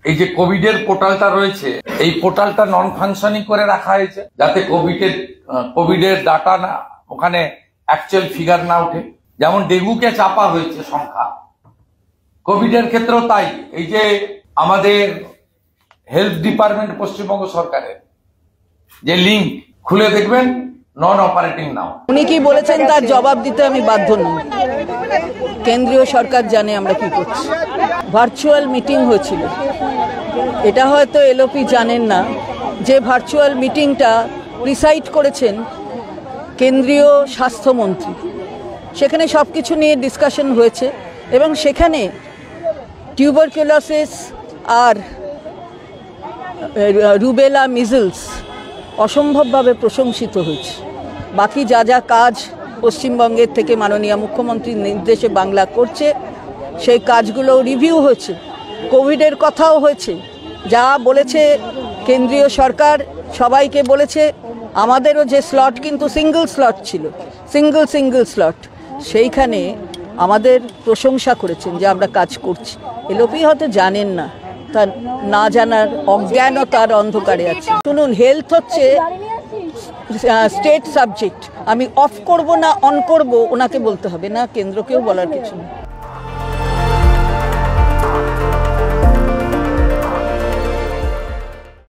এই যে কোভিডের পোর্টালটা রয়েছে, এই পোর্টালটা নন ফাংশনিং করে রাখা হয়েছে যাতে কোভিডের ডাটা না, ওখানে অ্যাকচুয়াল ফিগার না ওঠে। যেমন ডেঙ্গুকে চাপা হয়েছে সংখ্যা, কোভিডের ক্ষেত্রেও তাই। এই যে আমাদের হেলথ ডিপার্টমেন্ট পশ্চিমবঙ্গ সরকারের যে লিঙ্ক খুলে দেখবেন, নন অপারেটিং নাও। উনি কি বলেছেন তার জবাব দিতে আমি বাধ্য নই। কেন্দ্রীয় সরকার জানে আমরা কি করছি। ভার্চুয়াল মিটিং হয়েছিল, এটা হয়তো এলওপি জানেন না যে ভার্চুয়াল মিটিংটা প্রিসাইড করেছেন কেন্দ্রীয় স্বাস্থ্যমন্ত্রী। সেখানে সব কিছু নিয়ে ডিসকাশন হয়েছে এবং সেখানে টিউবারকুলোসিস আর রুবেলা মিজলস অসম্ভবভাবে প্রশংসিত হয়েছে। বাকি যা যা কাজ পশ্চিমবঙ্গের থেকে মাননীয় মুখ্যমন্ত্রীর নির্দেশে বাংলা করছে, সেই কাজগুলো রিভিউ হয়েছে। কোভিডের কথাও হয়েছে, যা বলেছে কেন্দ্রীয় সরকার সবাইকে বলেছে। আমাদেরও যে স্লট কিন্তু সিঙ্গল স্লট ছিল, সিঙ্গল স্লট, সেইখানে আমাদের প্রশংসা করেছেন যে আমরা কাজ করছি। এলওপি হয়তো জানেন না, তার না জানার অজ্ঞানতার অন্ধকারে আছে। শুনুন, হেলথ হচ্ছে স্টেট সাবজেক্ট। আমি অফ করব না অন করব ওনাকে বলতে হবে না, কেন্দ্রকেও বলার কিছু নেই।